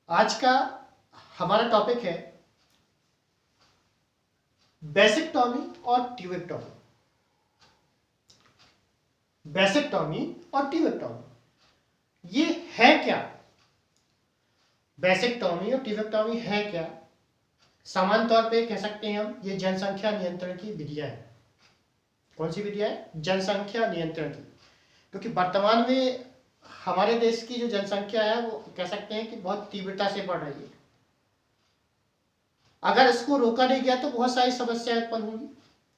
आज का हमारा टॉपिक है बेसिक्टॉमी और ट्यूबेक्टॉमी। बेसिक्टॉमी और ट्यूबेक्टॉमी ये है क्या? बेसिक्टॉमी और ट्यूबेक्टॉमी है क्या? सामान्य तौर पे कह सकते हैं हम ये जनसंख्या नियंत्रण की विधियां है। कौन सी विधियां है? जनसंख्या नियंत्रण की। क्योंकि वर्तमान में हमारे देश की जो जनसंख्या है वो कह सकते हैं कि बहुत तीव्रता से बढ़ रही है। अगर इसको रोका नहीं गया तो बहुत सारी समस्याएं उत्पन्न होंगी।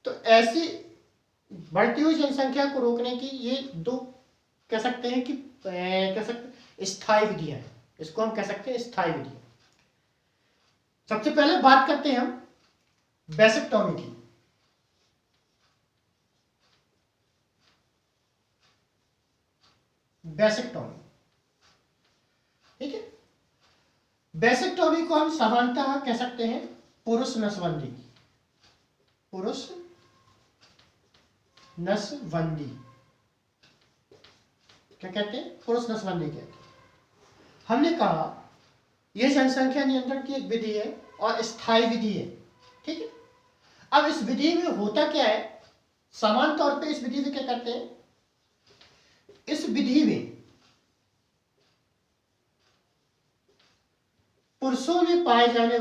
तो ऐसी बढ़ती हुई जनसंख्या को रोकने की ये दो कह सकते हैं कि स्थायी विधियां हैं। इसको हम कह सकते हैं स्थायी विधियां। सबसे पहले बात करते हैं हम बेसिक्टॉमी की। बेसिक्टॉमी, ठीक है। बेसिक्टॉमी को हम सामान्यतः कह सकते हैं पुरुष नसबंदी। पुरुष नसबंदी क्या कहते हैं? पुरुष नसबंदी कहते हैं। हमने कहा यह जनसंख्या नियंत्रण की एक विधि है और स्थायी विधि है, ठीक है। अब इस विधि में होता क्या है? सामान्य तौर पे इस विधि में क्या करते हैं? इस विधि में पुरुषों में पाए जाने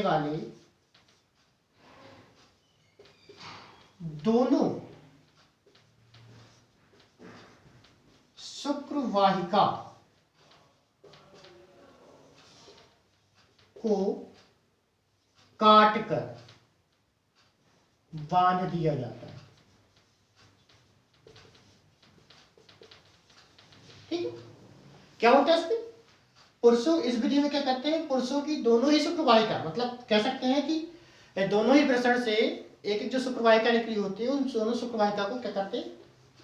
वाले दोनों शुक्रवाहिका को काटकर बांध दिया जाता है, ठीक है। क्या होता है इसमें? पुरुषों इस विधि में क्या करते हैं? पुरुषों की दोनों ही शुक्रवाहिका, मतलब कह सकते हैं कि दोनों ही वृषण से एक एक जो शुक्रवाहिका निकली होती है उन दोनों शुक्रवाहिका को क्या करते हैं?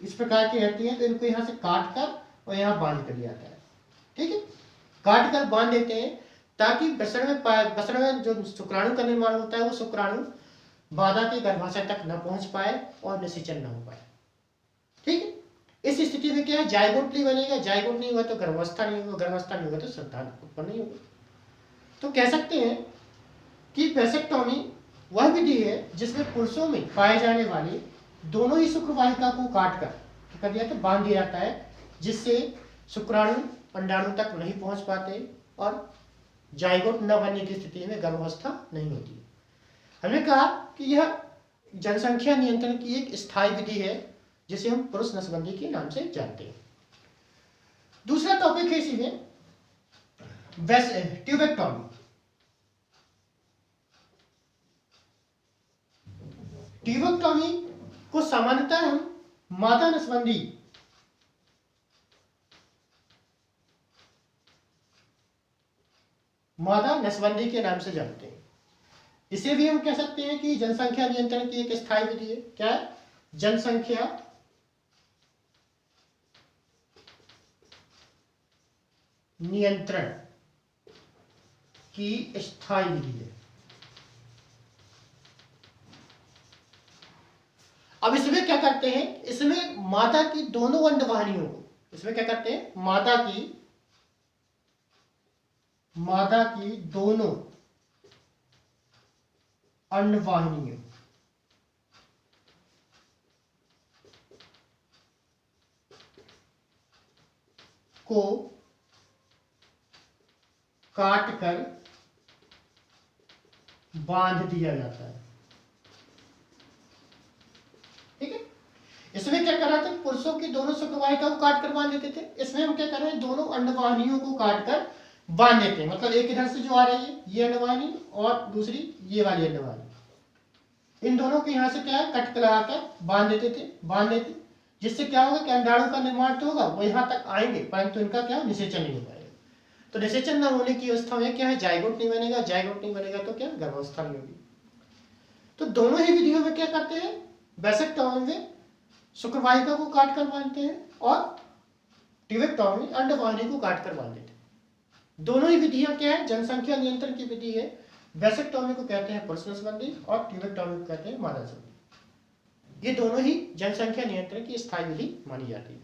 इस प्रकार की रहती है तो इनको यहां से काट कर और यहां बांध कर दिया जाता है, ठीक है। काट कर बांध देते हैं ताकि वृषण में जो शुक्राणु का निर्माण होता है वो शुक्राणु मादा के गर्भाशय तक न पहुंच पाए और निषेचन न हो पाए, ठीक है। इस स्थिति में क्या है? जायगोट नहीं बनेगा। जायगोट नहीं हुआ तो गर्भावस्था नहीं होगा। गर्भावस्था नहीं होगा तो संतान उत्पन्न नहीं होगा। तो कह सकते हैं कि बेसिक्टॉमी वह विधि है जिसमें पुरुषों में पाए जाने वाले दोनों ही शुक्रवाहिका को काट कर दिया तो बांध दिया जाता है, जिससे शुक्राणु अंडाणु तक नहीं पहुंच पाते और जायगोट न बनने की स्थिति में गर्भावस्था नहीं होती। हमने कहा कि यह जनसंख्या नियंत्रण की एक स्थायी विधि है जिसे हम पुरुष नसबंदी के नाम से जानते हैं। दूसरा टॉपिक है इसी में ट्यूबेक्टॉमी। ट्यूबेक्टॉमी को सामान्यतः हम मादा नसबंदी के नाम से जानते हैं। इसे भी हम कह सकते हैं कि जनसंख्या नियंत्रण की एक स्थायी विधि है। क्या है? जनसंख्या नियंत्रण की स्थायी विधि है। अब इसमें क्या करते हैं? इसमें मादा की दोनों अंडवाहिनियों को, इसमें क्या करते हैं? मादा की दोनों अंडवाहिनियों को काटकर बांध दिया जाता है, ठीक है। इसमें क्या कर रहे थे? पुरुषों की दोनों शुक्रवाहिका को काटकर बांध देते थे। इसमें हम क्या कर रहे हैं? दोनों अंडवाहिनियों को काटकर बांध देते हैं। मतलब एक इधर से जो आ रही है ये अंडवाहिनी और दूसरी ये वाली अंडवाहिनी, इन दोनों को यहां से क्या है? कट लगाकर बांध देते, जिससे क्या होगा कि अंडाणु का निर्माण तो होगा, वो यहां तक आएंगे परंतु इनका क्या निषेचन नहीं हो पाएगा। तो निषेचन न होने की अवस्था में क्या है? जायगोट नहीं बनेगा। जायगोट नहीं बनेगा तो क्या? गर्भावस्था नहीं होगी। तो दोनों ही विधियों में क्या करते हैं? बेसिक्टॉमी में शुक्रवाहिका को काट कर बांधते हैं और ट्यूबेक्टॉमी अंडवाहिनी को काट कर बांध देते हैं। दोनों ही विधियां क्या है? जनसंख्या नियंत्रण की विधि है। बेसिक्टॉमी को कहते हैं पुरुष नसबंदी और ट्यूबेक्टॉमी को कहते हैं मादा नसबंदी। ये दोनों ही जनसंख्या नियंत्रण की स्थायी विधि मानी जाती है।